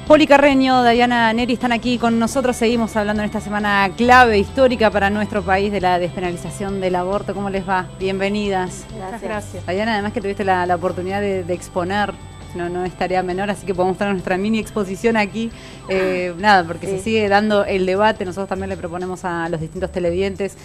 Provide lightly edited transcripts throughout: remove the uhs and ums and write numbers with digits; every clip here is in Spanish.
Poli Carreño, Dayana Neri están aquí con nosotros. Seguimos hablando en esta semana clave histórica para nuestro país de la despenalización del aborto. ¿Cómo les va? Bienvenidas. Gracias. Dayana, además que tuviste la oportunidad de exponer, no es tarea menor, así que podemos tener nuestra mini exposición aquí. Nada, porque se sigue dando el debate. Nosotros también le proponemos a los distintos televidentes,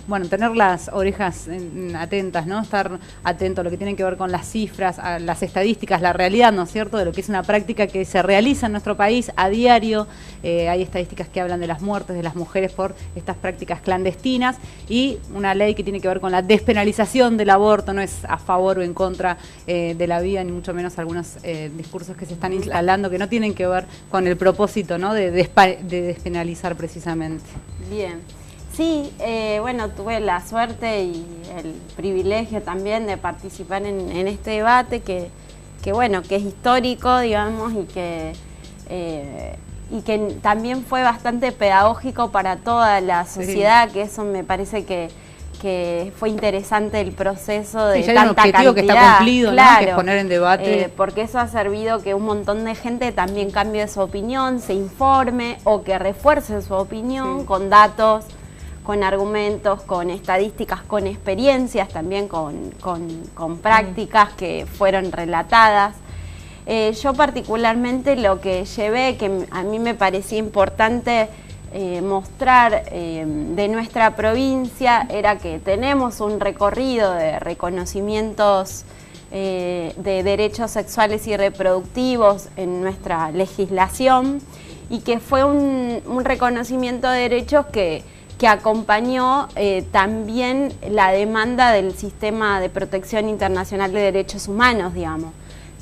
bueno, tener las orejas atentas, ¿no? Estar atento a lo que tiene que ver con las cifras, a las estadísticas, la realidad, ¿no es cierto?, de lo que es una práctica que se realiza en nuestro país a diario. Hay estadísticas que hablan de las muertes de las mujeres por estas prácticas clandestinas y una ley que tiene que ver con la despenalización del aborto. No es a favor o en contra de la vida, ni mucho menos algunos discursos que se están instalando que no tienen que ver con el propósito, ¿no?, de despenalizar precisamente. Bien. Sí, bueno, tuve la suerte y el privilegio también de participar en este debate que bueno, que es histórico, digamos, y que también fue bastante pedagógico para toda la sociedad, sí. Que eso me parece que fue interesante el proceso de ya tanta hay un objetivo cantidad, que está cumplido, claro, ¿no?, que es poner en debate. Porque eso ha servido que un montón de gente también cambie su opinión, se informe o que refuerce su opinión, sí, con datos, con argumentos, con estadísticas, con experiencias, también con prácticas que fueron relatadas. Yo particularmente lo que llevé, que a mí me parecía importante mostrar de nuestra provincia, era que tenemos un recorrido de reconocimientos de derechos sexuales y reproductivos en nuestra legislación y que fue un reconocimiento de derechos que acompañó también la demanda del Sistema de Protección Internacional de Derechos Humanos, digamos.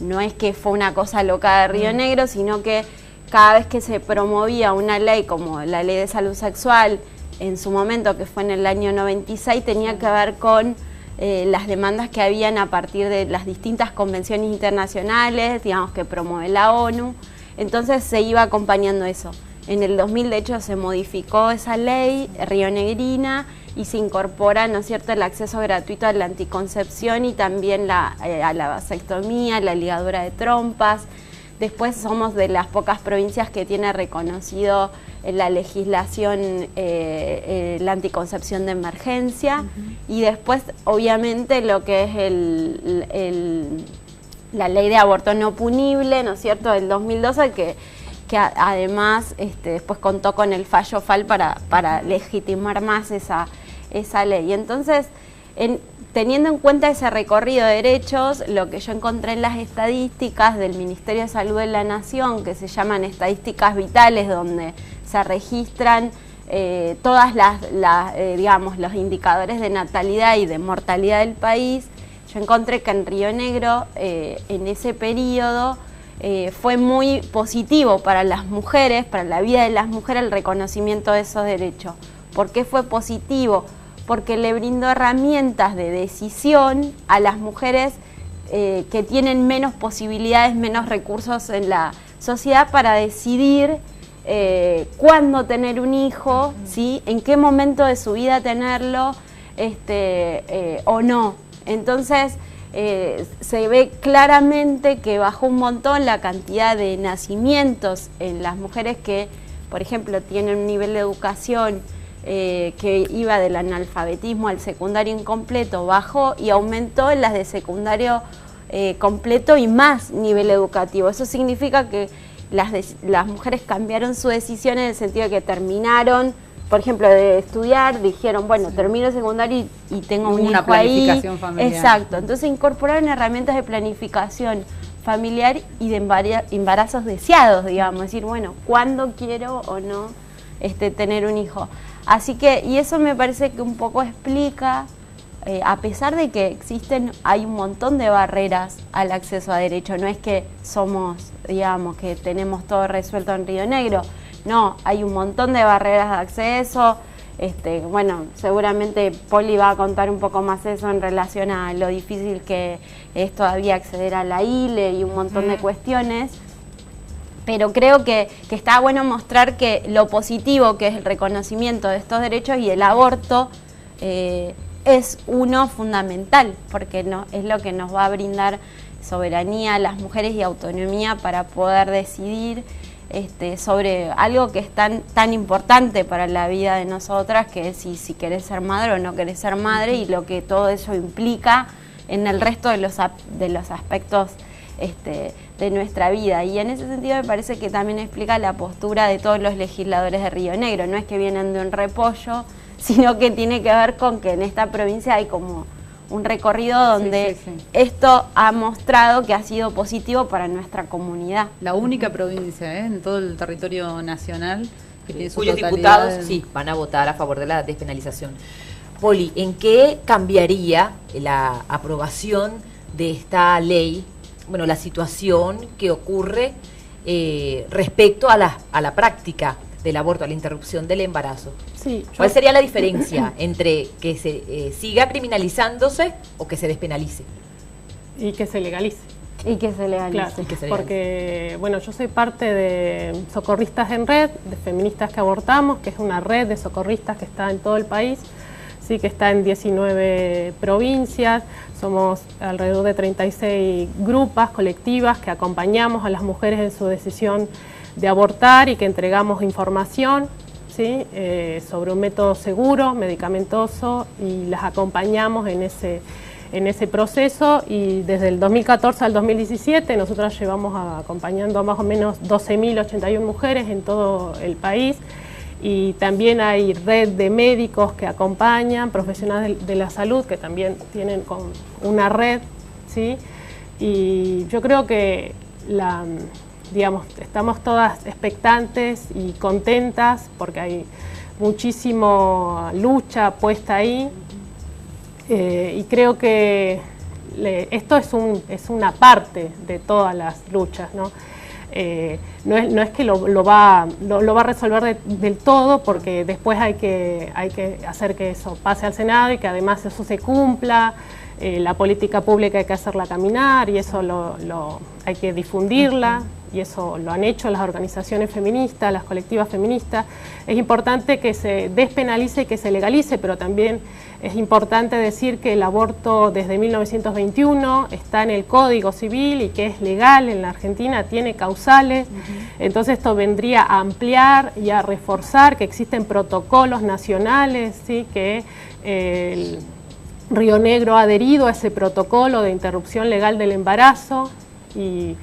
No es que fue una cosa loca de Río Negro, sino que cada vez que se promovía una ley como la Ley de Salud Sexual, en su momento, que fue en el año 96, tenía que ver con las demandas que habían a partir de las distintas convenciones internacionales, digamos, que promueve la ONU. Entonces se iba acompañando eso. En el 2000, de hecho, se modificó esa ley rionegrina y se incorpora, ¿no es cierto?, el acceso gratuito a la anticoncepción y también a la vasectomía, la ligadura de trompas. Después somos de las pocas provincias que tiene reconocido en la legislación la anticoncepción de emergencia. Y después, obviamente, lo que es la ley de aborto no punible, ¿no es cierto?, del 2012, que además después contó con el fallo FAL para legitimar más esa ley. Entonces, teniendo en cuenta ese recorrido de derechos, lo que yo encontré en las estadísticas del Ministerio de Salud de la Nación, que se llaman estadísticas vitales, donde se registran todas digamos, los indicadores de natalidad y de mortalidad del país, yo encontré que en Río Negro, en ese periodo, fue muy positivo para las mujeres, para la vida de las mujeres, el reconocimiento de esos derechos. ¿Por qué fue positivo? Porque le brindó herramientas de decisión a las mujeres que tienen menos posibilidades, menos recursos en la sociedad para decidir cuándo tener un hijo, ¿sí?, en qué momento de su vida tenerlo o no. Entonces, se ve claramente que bajó un montón la cantidad de nacimientos en las mujeres que, por ejemplo, tienen un nivel de educación que iba del analfabetismo al secundario incompleto, bajó y aumentó en las de secundario completo y más nivel educativo. Eso significa que las mujeres cambiaron su decisión en el sentido de que terminaron, por ejemplo, de estudiar, dijeron, bueno, termino el secundario y tengo un hijo ahí. Una planificación familiar. Exacto, entonces incorporaron herramientas de planificación familiar y de embarazos deseados, digamos, decir, bueno, ¿cuándo quiero o no tener un hijo? Así que, y eso me parece que un poco explica, a pesar de que hay un montón de barreras al acceso a derecho, no es que somos, digamos, que tenemos todo resuelto en Río Negro, no, hay un montón de barreras de acceso. Bueno, seguramente Poli va a contar un poco más eso en relación a lo difícil que es todavía acceder a la ILE y un montón de cuestiones. Pero creo que está bueno mostrar que lo positivo que es el reconocimiento de estos derechos y el aborto es uno fundamental, porque es lo que nos va a brindar soberanía, las mujeres y autonomía para poder decidir sobre algo que es tan importante para la vida de nosotras, que es si querés ser madre o no querés ser madre, y lo que todo eso implica en el resto de los aspectos de nuestra vida. Y en ese sentido me parece que también explica la postura de todos los legisladores de Río Negro. No es que vienen de un repollo, sino que tiene que ver con que en esta provincia hay como un recorrido donde esto ha mostrado que ha sido positivo para nuestra comunidad. La única provincia en todo el territorio nacional que tiene su cuyos totalidad diputados sí van a votar a favor de la despenalización. Poli, ¿en qué cambiaría la aprobación de esta ley, bueno, la situación que ocurre respecto a la práctica del aborto, a la interrupción del embarazo? Sí, ¿Cuál sería la diferencia entre que se siga criminalizándose o que se despenalice? Y que se legalice. Y que se legalice. Claro, porque, bueno, yo soy parte de Socorristas en Red, de Feministas que Abortamos, que es una red de socorristas que está en todo el país, sí, que está en 19 provincias. Somos alrededor de 36 grupos, colectivas, que acompañamos a las mujeres en su decisión de abortar y que entregamos información, ¿sí? Sobre un método seguro, medicamentoso, y las acompañamos en ese proceso. Y desde el 2014 al 2017 nosotros llevamos acompañando a más o menos 12.081 mujeres en todo el país, y también hay red de médicos que acompañan, profesionales de la salud que también tienen con una red, ¿sí? Y yo creo que estamos todas expectantes y contentas porque hay muchísima lucha puesta ahí, y creo que esto es una parte de todas las luchas, ¿no? No es que lo va a resolver del todo, porque después hay que hacer que eso pase al Senado y que además eso se cumpla. La política pública hay que hacerla caminar, y eso hay que difundirla, y eso lo han hecho las organizaciones feministas, las colectivas feministas. Es importante que se despenalice y que se legalice, pero también es importante decir que el aborto desde 1921 está en el Código Civil y que es legal en la Argentina, tiene causales. Entonces esto vendría a ampliar y a reforzar que existen protocolos nacionales, ¿sí? Que el Río Negro ha adherido a ese protocolo de interrupción legal del embarazo, y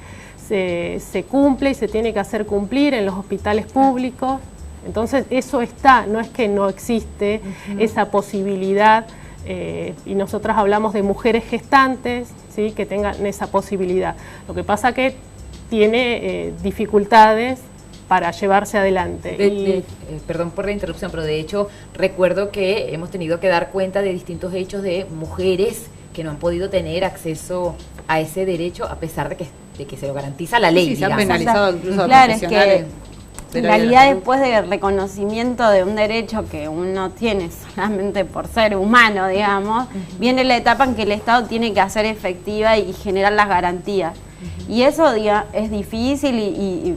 se cumple y se tiene que hacer cumplir en los hospitales públicos. Entonces eso está, no es que no existe esa posibilidad, y nosotras hablamos de mujeres gestantes, ¿sí? Que tengan esa posibilidad. Lo que pasa que tiene dificultades para llevarse adelante. Perdón por la interrupción, pero de hecho recuerdo que hemos tenido que dar cuenta de distintos hechos de mujeres que no han podido tener acceso a ese derecho a pesar de que se lo garantiza la ley. Sí, se han penalizado incluso a claro, es profesionales. que en realidad después del reconocimiento de un derecho que uno tiene solamente por ser humano, digamos, viene la etapa en que el Estado tiene que hacer efectiva y generar las garantías. Y eso es difícil y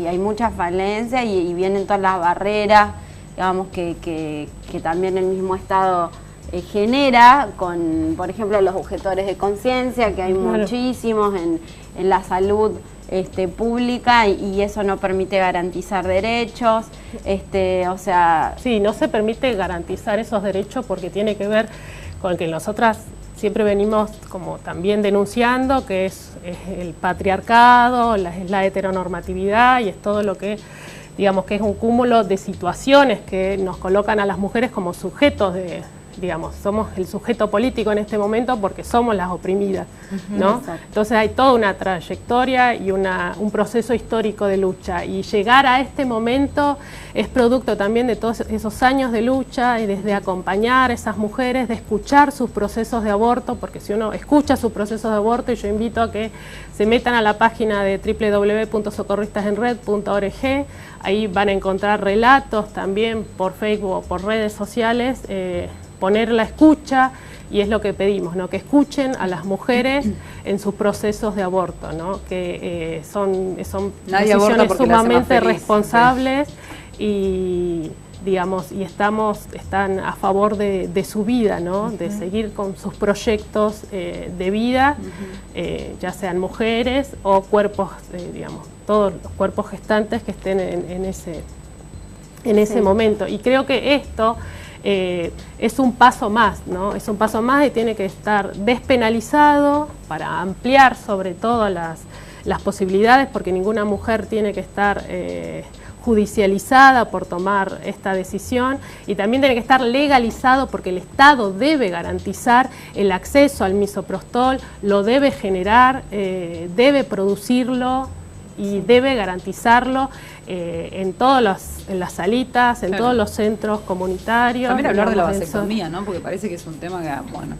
hay muchas falencias y vienen todas las barreras, digamos, que también el mismo Estado genera con, por ejemplo, los objetores de conciencia, que hay muchísimos en la salud pública, y eso no permite garantizar derechos, o sea... Sí, no se permite garantizar esos derechos porque tiene que ver con que nosotras siempre venimos como también denunciando, que es el patriarcado, es la heteronormatividad, y es todo lo que, digamos, que es un cúmulo de situaciones que nos colocan a las mujeres como sujetos de... Digamos, somos el sujeto político en este momento porque somos las oprimidas, ¿no? Entonces hay toda una trayectoria y un proceso histórico de lucha, y llegar a este momento es producto también de todos esos años de lucha y desde acompañar a esas mujeres, de escuchar sus procesos de aborto, porque si uno escucha sus procesos de aborto, y yo invito a que se metan a la página de www.socorristasenred.org, ahí van a encontrar relatos también por Facebook o por redes sociales, poner la escucha, y es lo que pedimos, ¿no? Que escuchen a las mujeres en sus procesos de aborto, ¿no? Que son decisiones sumamente responsables y digamos, y están a favor de su vida, ¿no? De seguir con sus proyectos de vida, ya sean mujeres o cuerpos, digamos, todos los cuerpos gestantes que estén en ese momento. Y creo que esto es un paso más, ¿no? Es un paso más y tiene que estar despenalizado para ampliar sobre todo las posibilidades, porque ninguna mujer tiene que estar judicializada por tomar esta decisión, y también tiene que estar legalizado porque el Estado debe garantizar el acceso al misoprostol, lo debe generar, debe producirlo y debe garantizarlo en las salitas, en todos los centros comunitarios. También hablar de la vasectomía, ¿no? Porque parece que es un tema que, bueno,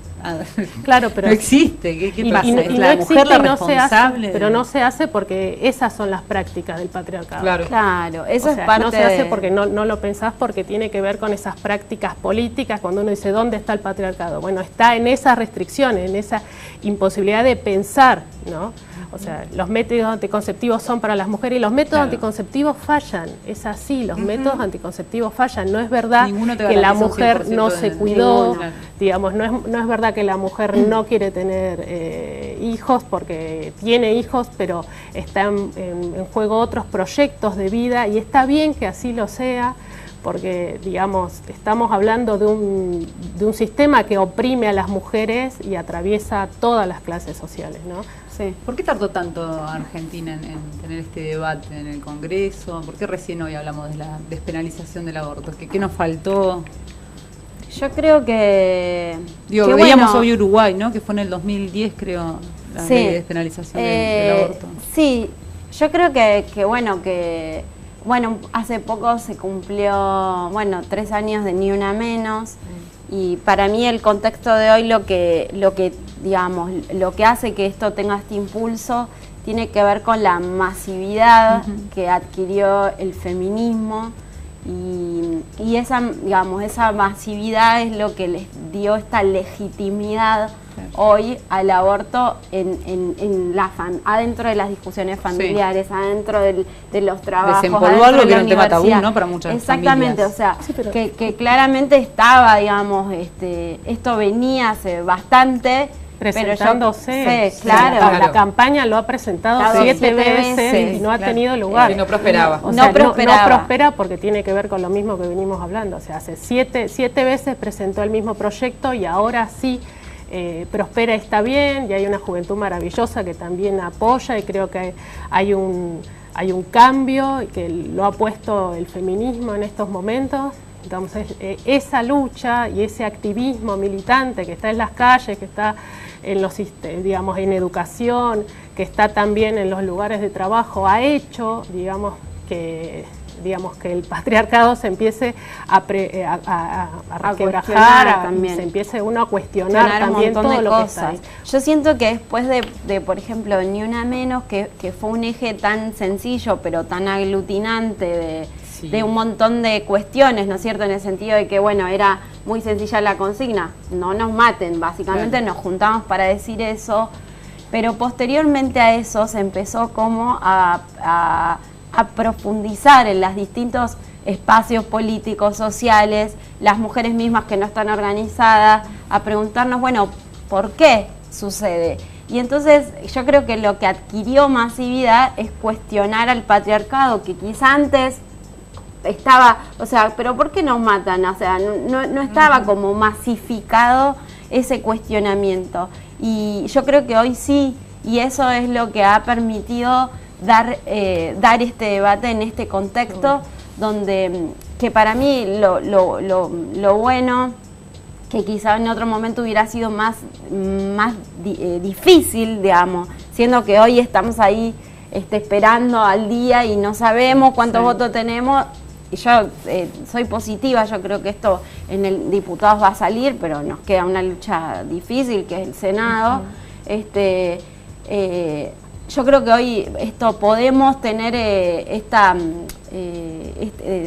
claro, pero no existe. ¿Qué pasa? Y ¿Es no la existe mujer la y no se hace, responsable? pero no se hace porque esas son las prácticas del patriarcado. Claro, eso O sea, es parte no se hace porque no lo pensás, porque tiene que ver con esas prácticas políticas. Cuando uno dice ¿dónde está el patriarcado? Bueno, está en esas restricciones, en esa imposibilidad de pensar, ¿no? O sea, los métodos anticonceptivos son para las mujeres y los métodos anticonceptivos fallan. Es así, los métodos anticonceptivos fallan. No es verdad que la mujer no se cuidó, digamos, no es verdad que la mujer no quiere tener hijos porque tiene hijos, pero están en juego otros proyectos de vida, y está bien que así lo sea, porque, digamos, estamos hablando de un sistema que oprime a las mujeres y atraviesa todas las clases sociales, ¿no? Sí. ¿Por qué tardó tanto Argentina en tener este debate en el Congreso? ¿Por qué recién hoy hablamos de la despenalización del aborto? ¿Qué nos faltó? Yo creo que... veíamos hoy Uruguay, ¿no? Que fue en el 2010, creo, la ley de despenalización del aborto. Sí, yo creo que hace poco se cumplió, 3 años de Ni Una Menos, y para mí el contexto de hoy lo que hace que esto tenga este impulso tiene que ver con la masividad que adquirió el feminismo, y esa masividad es lo que les dio esta legitimidad hoy al aborto adentro de las discusiones familiares, adentro de los trabajos, desempolvarlo, que era un tema tabú, ¿no? Para muchas exactamente, familias. O sea, que claramente estaba, esto venía hace bastante presentándose, claro. La campaña lo ha presentado 7 veces y no ha tenido lugar. Y no prosperaba. No prospera porque tiene que ver con lo mismo que venimos hablando. O sea, hace 7 veces presentó el mismo proyecto y ahora sí prospera, está bien, y hay una juventud maravillosa que también apoya, y creo que hay un cambio que lo ha puesto el feminismo en estos momentos. Entonces, esa lucha y ese activismo militante que está en las calles, que está en educación, que está también en los lugares de trabajo, ha hecho, que el patriarcado se empiece a requebrajar, se empiece uno a cuestionar también todo lo que está ahí. Yo siento que después de por ejemplo, Ni Una Menos, que fue un eje tan sencillo pero tan aglutinante de un montón de cuestiones, ¿no es cierto? En el sentido de que, era muy sencilla la consigna, no nos maten, básicamente nos juntamos para decir eso, pero posteriormente a eso se empezó como a profundizar en los distintos espacios políticos, sociales, las mujeres mismas que no están organizadas, a preguntarnos, ¿por qué sucede? Y entonces yo creo que lo que adquirió masividad es cuestionar al patriarcado, que quizá antes estaba, pero ¿por qué nos matan? O sea, no estaba como masificado ese cuestionamiento. Y yo creo que hoy sí, y eso es lo que ha permitido dar este debate en este contexto, donde que para mí lo bueno, que quizá en otro momento hubiera sido más difícil, siendo que hoy estamos ahí esperando al día y no sabemos cuántos votos tenemos. Y yo soy positiva, yo creo que esto en el diputados va a salir, pero nos queda una lucha difícil, que es el Senado. Yo creo que hoy podemos tener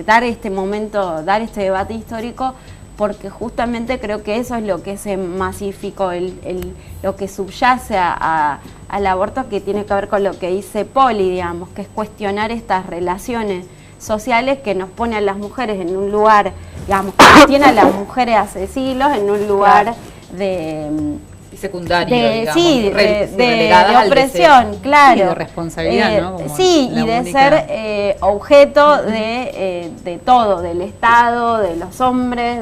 dar este momento, dar este debate histórico, porque justamente creo que eso es lo que se masificó, lo que subyace al aborto, que tiene que ver con lo que dice Poli, que es cuestionar estas relaciones sociales que nos pone a las mujeres en un lugar, digamos, que tiene a las mujeres hace siglos en un lugar de secundario, digamos, de opresión, claro. Y de responsabilidad, ¿no? Como sí, y de ser objeto de todo, del Estado, de los hombres,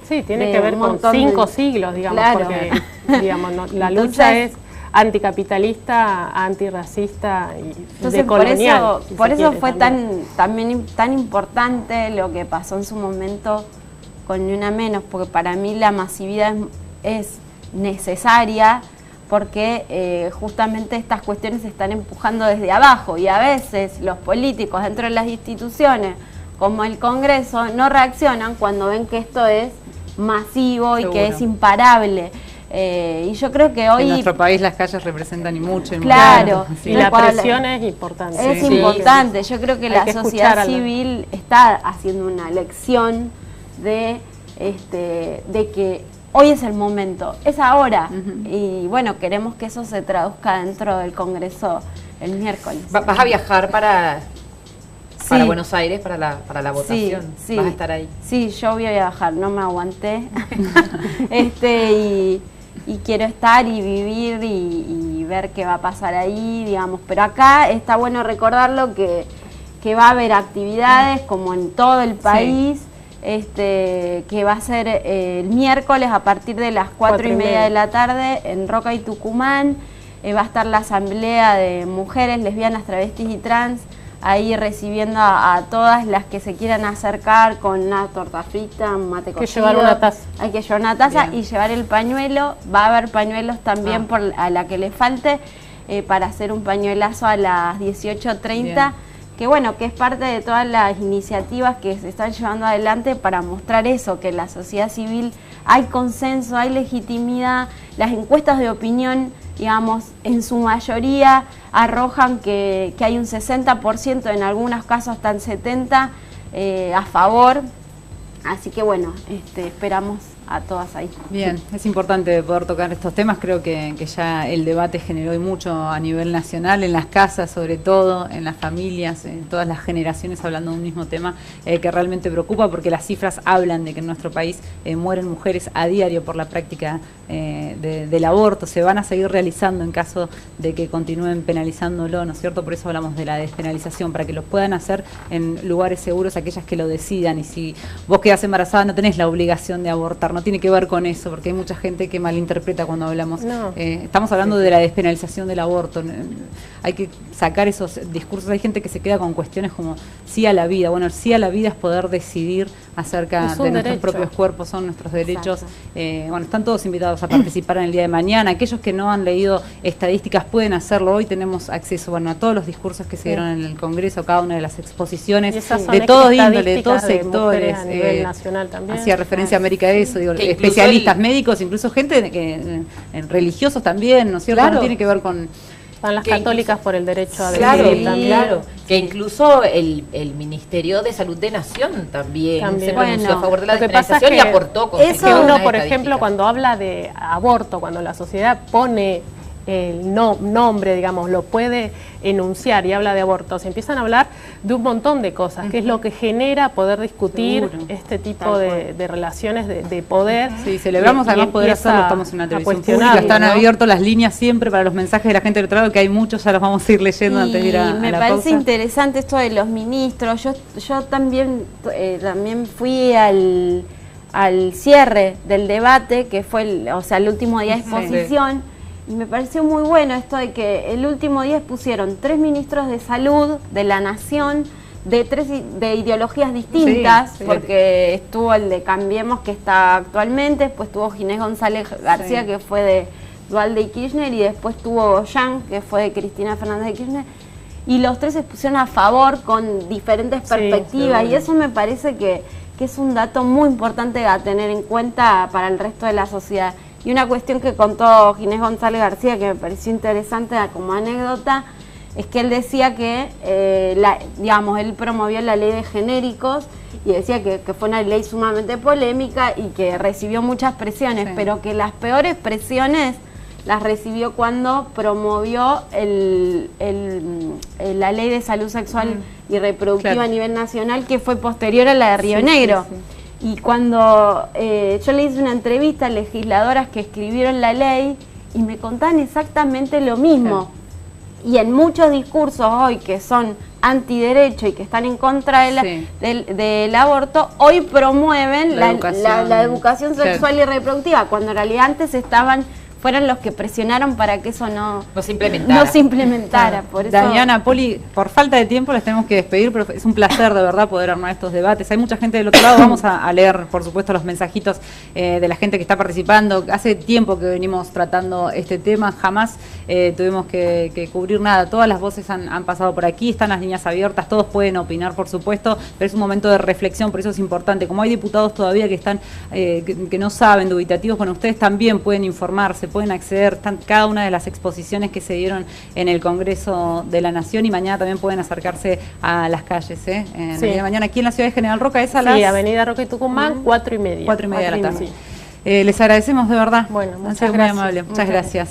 Sí, tiene que ver con 5 siglos, digamos, claro. porque digamos, la lucha es anticapitalista, antirracista y entonces, decolonial. Por eso fue tan importante lo que pasó en su momento con Ni Una Menos, porque para mí la masividad es necesaria, porque justamente estas cuestiones se están empujando desde abajo y a veces los políticos dentro de las instituciones como el Congreso no reaccionan cuando ven que esto es masivo y que es imparable. Y yo creo que hoy... En nuestro país las calles representan y mucho. Claro. Y la presión es importante. Es importante. Yo creo que la sociedad civil está haciendo una lección de que hoy es el momento, es ahora. Y bueno, queremos que eso se traduzca dentro del Congreso el miércoles. ¿Vas a viajar para Buenos Aires para la votación? Sí. ¿Vas a estar ahí? Sí, yo voy a viajar, no me aguanté. Y quiero estar y vivir y ver qué va a pasar ahí, digamos. Pero acá está bueno recordarlo que va a haber actividades como en todo el país. Que va a ser el miércoles a partir de las 4:30 de la tarde en Roca y Tucumán. Va a estar la asamblea de mujeres lesbianas, travestis y trans ahí recibiendo a todas las que se quieran acercar con una torta frita, un mate cocido. Hay que llevar una taza. Hay que llevar una taza y llevar el pañuelo. Va a haber pañuelos también a la que le falte para hacer un pañuelazo a las 18:30. Que bueno, que es parte de todas las iniciativas que se están llevando adelante para mostrar eso, que en la sociedad civil hay consenso, hay legitimidad. Las encuestas de opinión, digamos, en su mayoría arrojan que hay un 60%, en algunos casos hasta el 70%, a favor. Así que bueno, esperamos a todas ahí. Bien, es importante poder tocar estos temas. Creo que ya el debate generó hoy mucho a nivel nacional, en las casas sobre todo, en las familias, en todas las generaciones hablando de un mismo tema que realmente preocupa, porque las cifras hablan de que en nuestro país mueren mujeres a diario por la práctica del aborto. Se van a seguir realizando en caso de que continúen penalizándolo, ¿no es cierto? Por eso hablamos de la despenalización, para que lo puedan hacer en lugares seguros aquellas que lo decidan. Y si vos quedás embarazada no tenés la obligación de abortar, no tiene que ver con eso, porque hay mucha gente que malinterpreta cuando hablamos. No. Estamos hablando de la despenalización del aborto. Hay que sacar esos discursos. Hay gente que se queda con cuestiones como sí a la vida. Bueno, el sí a la vida es poder decidir acerca de nuestros propios cuerpos, son nuestros derechos. Bueno, están todos invitados a participar en el día de mañana. Aquellos que no han leído estadísticas pueden hacerlo. Hoy tenemos acceso a todos los discursos que se dieron en el Congreso, cada una de las exposiciones, de todos índoles, de todos sectores. A nivel nacional también. Hacía referencia a América de eso, digo, especialistas, médicos, incluso gente religiosos también, ¿no es cierto? Claro. No tiene que ver con... Van las católicas por el derecho a decidir también. Claro, que incluso el Ministerio de Salud de Nación también se pronunció a favor de la despenalización y aportó con eso uno, por ejemplo, cuando habla de aborto, cuando la sociedad pone el nombre, digamos, lo puede enunciar y habla de aborto, se empiezan a hablar de un montón de cosas, que es lo que genera poder discutir este tipo de relaciones de poder. Sí, celebramos además poder hacerlo, estamos en una televisión pública, están abiertas las líneas siempre para los mensajes de la gente del otro lado, que hay muchos, ya los vamos a ir leyendo antes de ir a la pausa. Me parece interesante esto de los ministros. Yo también fui al cierre del debate, que fue el último día de exposición. Y me pareció muy bueno esto de que el último día pusieron 3 ministros de salud de la nación, de ideologías distintas, porque estuvo el de Cambiemos, que está actualmente, después estuvo Ginés González García, que fue de Dualde y Kirchner, y después tuvo Yang, que fue de Cristina Fernández de Kirchner, y los 3 se pusieron a favor con diferentes perspectivas, y eso me parece que es un dato muy importante a tener en cuenta para el resto de la sociedad. Y una cuestión que contó Ginés González García, que me pareció interesante como anécdota, es que él decía que, él promovió la ley de genéricos y decía que fue una ley sumamente polémica y que recibió muchas presiones, pero que las peores presiones las recibió cuando promovió la ley de salud sexual y reproductiva a nivel nacional, que fue posterior a la de Río Negro. Y cuando yo le hice una entrevista a legisladoras que escribieron la ley y me contaban exactamente lo mismo. Y en muchos discursos hoy que son antiderecho y que están en contra del aborto, hoy promueven la educación sexual y reproductiva, cuando en realidad antes fueron los que presionaron para que eso no se implementara. Por eso... Damiana, Poli, por falta de tiempo les tenemos que despedir, pero es un placer de verdad poder armar estos debates. Hay mucha gente del otro lado, vamos a leer por supuesto los mensajitos de la gente que está participando. Hace tiempo que venimos tratando este tema, jamás tuvimos que cubrir nada. Todas las voces han pasado por aquí, están las líneas abiertas, todos pueden opinar por supuesto, pero es un momento de reflexión, por eso es importante. Como hay diputados todavía que están que no saben, dubitativos, bueno, ustedes también pueden informarse, pueden acceder a cada una de las exposiciones que se dieron en el Congreso de la Nación, y mañana también pueden acercarse a las calles, el día de mañana aquí en la ciudad de General Roca, es a las... Avenida Roca y Tucumán, 4:30. 4:30 de la tarde. Les agradecemos de verdad. Bueno, muchas gracias. Muy amable. Muchas gracias.